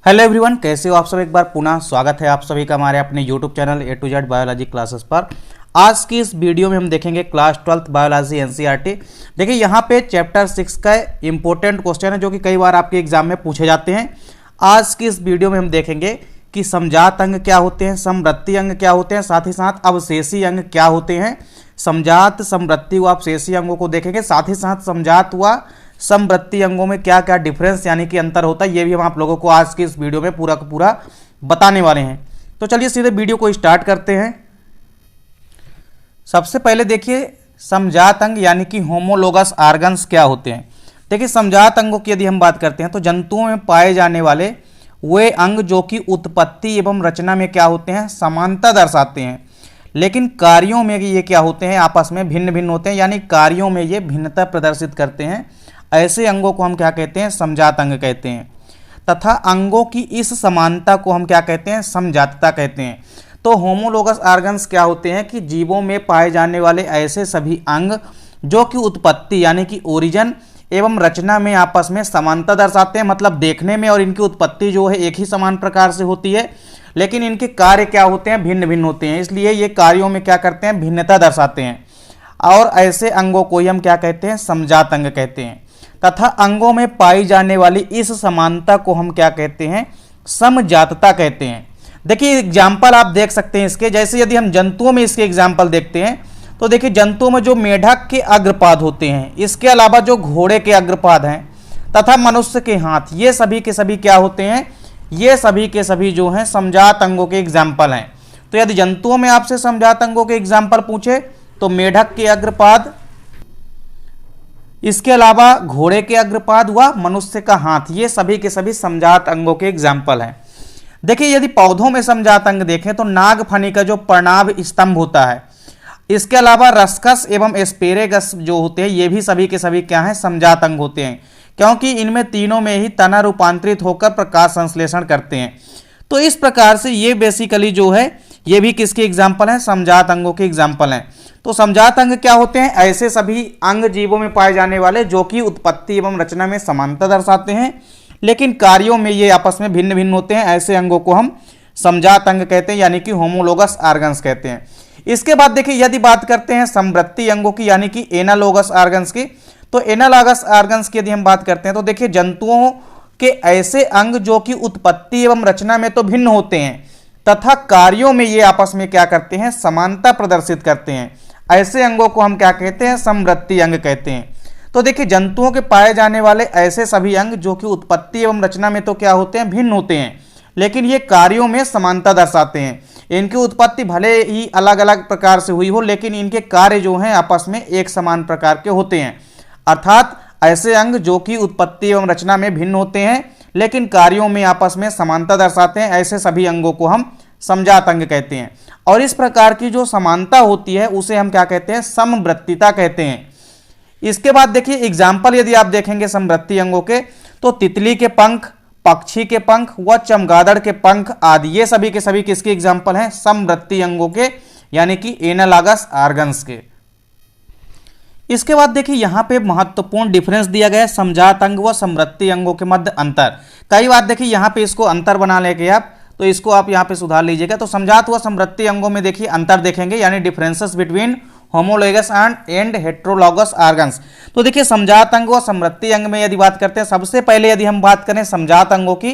Hello everyone, कैसे हो आप सब। एक बार पुनः स्वागत है आप सभी का हमारे अपने YouTube channel A to Z biology classes पर। आज की इस वीडियो में हम देखेंगे क्लास 12th बायोलॉजी एनसीईआरटी। देखिए यहाँ पे चैप्टर 6 का इंपॉर्टेंट क्वेश्चन है जो कि कई बार आपके एग्जाम में पूछे जाते हैं। आज की इस वीडियो में हम देखेंगे कि समजात अंग क्या होते हैं, समवृत्ति अंग क्या होते हैं, साथ ही साथ अवशेषी अंग क्या होते हैं। समजात, समवृत्ति व अवशेषी अंगों को देखेंगे, साथ ही साथ समजात व समवृत्ति अंगों में क्या क्या डिफरेंस यानी कि अंतर होता है, ये भी हम आप लोगों को आज की इस वीडियो में पूरा का पूरा बताने वाले हैं। तो चलिए सीधे वीडियो को स्टार्ट करते हैं। सबसे पहले देखिए समजात अंग यानी कि होमोलोगस ऑर्गन्स क्या होते हैं। देखिए समजात अंगों की यदि हम बात करते हैं तो जंतुओं में पाए जाने वाले वे अंग जो कि उत्पत्ति एवं रचना में क्या होते हैं, समानता दर्शाते हैं, लेकिन कार्यों में ये क्या होते हैं, आपस में भिन्न भिन्न होते हैं, यानी कार्यों में ये भिन्नता प्रदर्शित करते हैं। ऐसे अंगों को हम क्या कहते हैं, समजात अंग कहते हैं। तथा अंगों की इस समानता को हम क्या कहते हैं, समजातता कहते हैं। तो होमोलोगस ऑर्गन्स क्या होते हैं कि जीवों में पाए जाने वाले ऐसे सभी अंग जो कि उत्पत्ति यानी कि ओरिजिन एवं रचना में आपस में समानता दर्शाते हैं, मतलब देखने में और इनकी उत्पत्ति जो है एक ही समान प्रकार से होती है, लेकिन इनके कार्य क्या होते हैं, भिन्न भिन्न होते हैं। इसलिए ये कार्यों में क्या करते हैं, भिन्नता दर्शाते हैं। और ऐसे अंगों को ही हम क्या कहते हैं, समजात अंग कहते हैं। तथा अंगों में पाई जाने वाली इस समानता को हम क्या कहते हैं, समजातता कहते हैं। देखिए एग्जाम्पल आप देख सकते हैं इसके, जैसे यदि हम जंतुओं में इसके एग्जाम्पल देखते हैं तो देखिए जंतुओं में जो मेढक के अग्रपाद होते हैं, इसके अलावा जो घोड़े के अग्रपाद हैं तथा मनुष्य के हाथ, ये सभी के सभी क्या होते हैं, ये सभी के सभी जो हैं समजात अंगों के एग्जाम्पल हैं। तो यदि जंतुओं में आपसे समजात अंगों के एग्जाम्पल पूछे तो मेढक के अग्रपाद, इसके अलावा घोड़े के अग्रपाद व मनुष्य का हाथ, ये सभी के सभी समजात अंगों के एग्जाम्पल हैं। देखिए यदि पौधों में समजात अंग देखें तो नागफनी का जो पर्णाभ स्तंभ होता है, इसके अलावा रस्कस एवं एस्पेरेगस जो होते हैं, ये भी सभी के सभी क्या हैं, समजात अंग होते हैं, क्योंकि इनमें तीनों में ही तना रूपांतरित होकर प्रकाश संश्लेषण करते हैं। तो इस प्रकार से ये बेसिकली जो है ये भी किसके एग्जाम्पल हैं, समजात अंगों के एग्जाम्पल हैं। तो समजात अंग क्या होते हैं, ऐसे सभी अंग जीवों में पाए जाने वाले जो कि उत्पत्ति एवं रचना में समानता दर्शाते हैं, लेकिन कार्यों में ये आपस में भिन्न भिन्न होते हैं। ऐसे अंगों को हम समजात अंग कहते हैं, यानी कि होमोलोगस ऑर्गन्स कहते हैं। इसके बाद देखिए यदि बात करते हैं समवृत्ति अंगों की यानी कि एनालोगस ऑर्गन्स की, तो एनालॉगस ऑर्गन्स की यदि हम बात करते हैं तो देखिए जंतुओं के ऐसे अंग जो कि उत्पत्ति एवं रचना में तो भिन्न होते हैं तथा कार्यों में ये आपस में क्या करते हैं, समानता प्रदर्शित करते हैं। ऐसे अंगों को हम क्या कहते हैं, समवृत्ति अंग कहते हैं। तो देखिए जंतुओं के पाए जाने वाले ऐसे सभी अंग जो कि उत्पत्ति एवं रचना में तो क्या होते हैं, भिन्न होते हैं, लेकिन ये कार्यों में समानता दर्शाते हैं। इनकी उत्पत्ति भले ही अलग अलग प्रकार से हुई हो, लेकिन इनके कार्य जो हैं आपस में एक समान प्रकार के होते हैं। अर्थात ऐसे अंग जो कि उत्पत्ति एवं रचना में भिन्न होते हैं लेकिन कार्यों में आपस में समानता दर्शाते हैं, ऐसे सभी अंगों को हम समजात अंग कहते हैं। और इस प्रकार की जो समानता होती है उसे हम क्या कहते हैं, समवृत्तिता कहते हैं। इसके बाद देखिए एग्जाम्पल यदि आप देखेंगे समवृत्ति अंगों के, तो तितली के पंख, पक्षी के पंख व चमगादड़ के पंख आदि, ये सभी के सभी किसके एग्जाम्पल हैं, समवृत्ति अंगों के यानी कि एनालॉगस ऑर्गन्स के। इसके बाद देखिए यहाँ पे महत्वपूर्ण डिफरेंस दिया गया है समजात अंग व समवृत्ति अंगों के मध्य अंतर। कई बार देखिए यहाँ पे इसको अंतर बना लेंगे आप, तो इसको आप यहाँ पे सुधार लीजिएगा। तो समजात व समवृत्ति अंगों में देखिए अंतर देखेंगे, यानी differences between homologous and heterologous organs. तो देखिए समजात अंग व समवृत्ति अंग में यदि बात करते हैं, सबसे पहले यदि हम बात करें समजात अंगों की,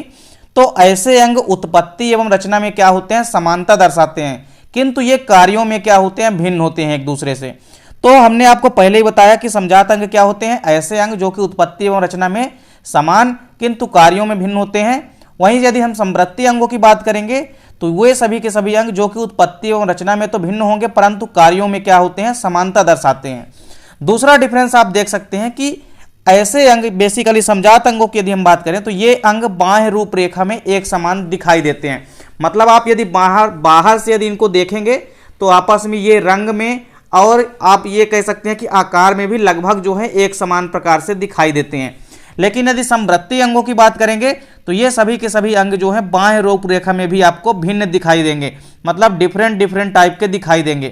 तो ऐसे अंग उत्पत्ति एवं रचना में क्या होते हैं, समानता दर्शाते हैं, किंतु ये कार्यों में क्या होते हैं, भिन्न होते हैं एक दूसरे से। तो हमने आपको पहले ही बताया कि समजात अंग क्या होते हैं, ऐसे अंग जो कि उत्पत्ति एवं रचना में समान किंतु कार्यों में भिन्न होते हैं। वहीं यदि हम समवृत्ति अंगों की बात करेंगे तो वे सभी के सभी अंग जो कि उत्पत्ति एवं रचना में तो भिन्न होंगे परंतु कार्यों में क्या होते हैं, समानता दर्शाते हैं। दूसरा डिफरेंस आप देख सकते हैं कि ऐसे अंग बेसिकली समजात अंगों की यदि हम बात करें तो ये अंग बाह्य रूपरेखा में एक समान दिखाई देते हैं। मतलब आप यदि बाहर से यदि इनको देखेंगे तो आपस में ये रंग में और आप ये कह सकते हैं कि आकार में भी लगभग जो है एक समान प्रकार से दिखाई देते हैं। लेकिन यदि समवृत्ति अंगों की बात करेंगे तो ये सभी के सभी अंग जो है बाह्य रूपरेखा में भी आपको भिन्न दिखाई देंगे, मतलब डिफरेंट टाइप के दिखाई देंगे।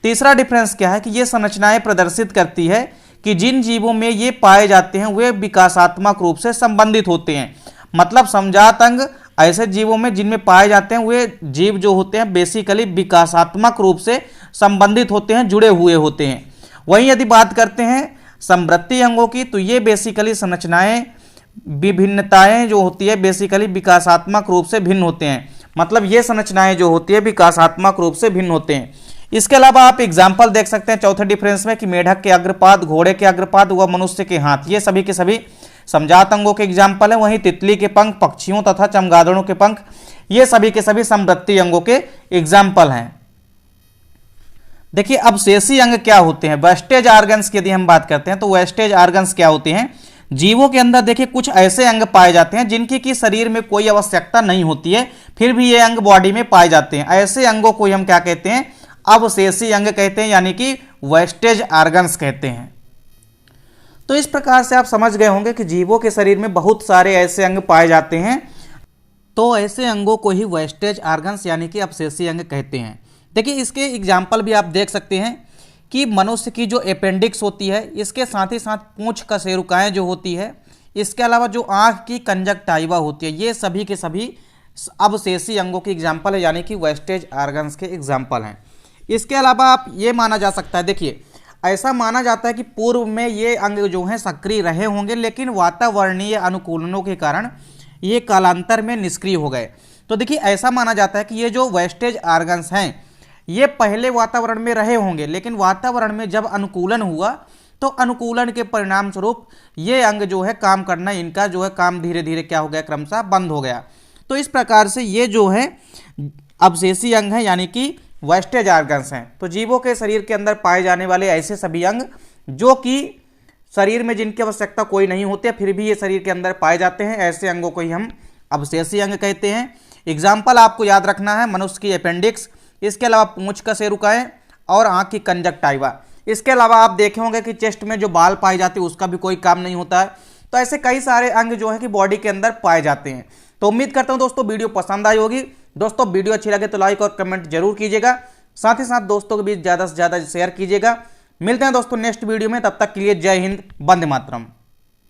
तीसरा डिफरेंस क्या है कि ये संरचनाएं प्रदर्शित करती है कि जिन जीवों में ये पाए जाते हैं वे विकासात्मक रूप से संबंधित होते हैं। मतलब समजात अंग ऐसे जीवों में जिनमें पाए जाते हैं वे जीव जो होते हैं बेसिकली विकासात्मक रूप से संबंधित होते हैं, जुड़े हुए होते हैं। वहीं यदि बात करते हैं समवृत्तीय अंगों की, तो ये बेसिकली संरचनाएं विभिन्नताएं जो होती है बेसिकली विकासात्मक रूप से भिन्न होते हैं, मतलब ये संरचनाएं जो होती है विकासात्मक रूप से भिन्न होते हैं। इसके अलावा आप एग्जाम्पल देख सकते हैं चौथे डिफरेंस में कि मेढक के अग्रपाद, घोड़े के अग्रपाद व मनुष्य के हाथ, ये सभी के सभी समजात अंगों के एग्जाम्पल है। वहीं तितली के पंख, पक्षियों तथा चमगादड़ों के पंख, ये सभी के सभी समवृत्तीय अंगों के एग्जाम्पल हैं। देखिए अब शेषी अंग क्या होते हैं, वेस्टेज ऑर्गन्स की यदि हम बात करते हैं तो वेस्टेज ऑर्गन्स क्या होते हैं। जीवों के अंदर देखिए कुछ ऐसे अंग पाए जाते हैं जिनकी कि शरीर में कोई आवश्यकता नहीं होती है, फिर भी ये अंग बॉडी में पाए जाते हैं। ऐसे अंगों को हम क्या कहते हैं, अवशेषी अंग कहते हैं, यानी कि वेस्टेज ऑर्गन्स कहते हैं। तो इस प्रकार से आप समझ गए होंगे कि जीवों के शरीर में बहुत सारे ऐसे अंग पाए जाते हैं, तो ऐसे अंगों को ही वेस्टेज ऑर्गन्स यानी कि अवशेषी अंग कहते हैं। देखिए इसके एग्जाम्पल भी आप देख सकते हैं कि मनुष्य की जो अपेंडिक्स होती है, इसके साथ ही साथ पूंछ कशेरुकाएं जो होती है, इसके अलावा जो आंख की कंजक्टाइवा होती है, ये सभी के सभी अवशेषी अंगों के एग्जाम्पल है, यानी कि वेस्टेज ऑर्गन्स के एग्जाम्पल हैं। इसके अलावा आप ये माना जा सकता है, देखिए ऐसा माना जाता है कि पूर्व में ये अंग जो हैं सक्रिय रहे होंगे, लेकिन वातावरणीय अनुकूलनों के कारण ये कालांतर में निष्क्रिय हो गए। तो देखिए ऐसा माना जाता है कि ये जो वेस्टेज ऑर्गन्स हैं ये पहले वातावरण में रहे होंगे, लेकिन वातावरण में जब अनुकूलन हुआ तो अनुकूलन के परिणाम स्वरूप ये अंग जो है काम करना, इनका जो है काम धीरे धीरे क्या हो गया, क्रमशः बंद हो गया। तो इस प्रकार से ये जो है अवशेषी अंग है, यानी कि वेस्टेज ऑर्गन्स हैं। तो जीवों के शरीर के अंदर पाए जाने वाले ऐसे सभी अंग जो कि शरीर में जिनकी आवश्यकता कोई नहीं होती है, फिर भी ये शरीर के अंदर पाए जाते हैं, ऐसे अंगों को ही हम अवशेषी अंग कहते हैं। एग्जाम्पल आपको याद रखना है, मनुष्य की अपेंडिक्स, इसके अलावा पूंछ कशेरुकाएं और आंख की कंजक्टाइवा। इसके अलावा आप देखे होंगे कि चेस्ट में जो बाल पाए जाते हैं उसका भी कोई काम नहीं होता है। तो ऐसे कई सारे अंग जो है कि बॉडी के अंदर पाए जाते हैं। तो उम्मीद करता हूं दोस्तों वीडियो पसंद आई होगी। दोस्तों वीडियो अच्छी लगे तो लाइक और कमेंट जरूर कीजिएगा, साथ ही साथ दोस्तों के बीच ज़्यादा से ज़्यादा शेयर कीजिएगा। मिलते हैं दोस्तों नेक्स्ट वीडियो में, तब तक के लिए जय हिंद, वंदे मातरम।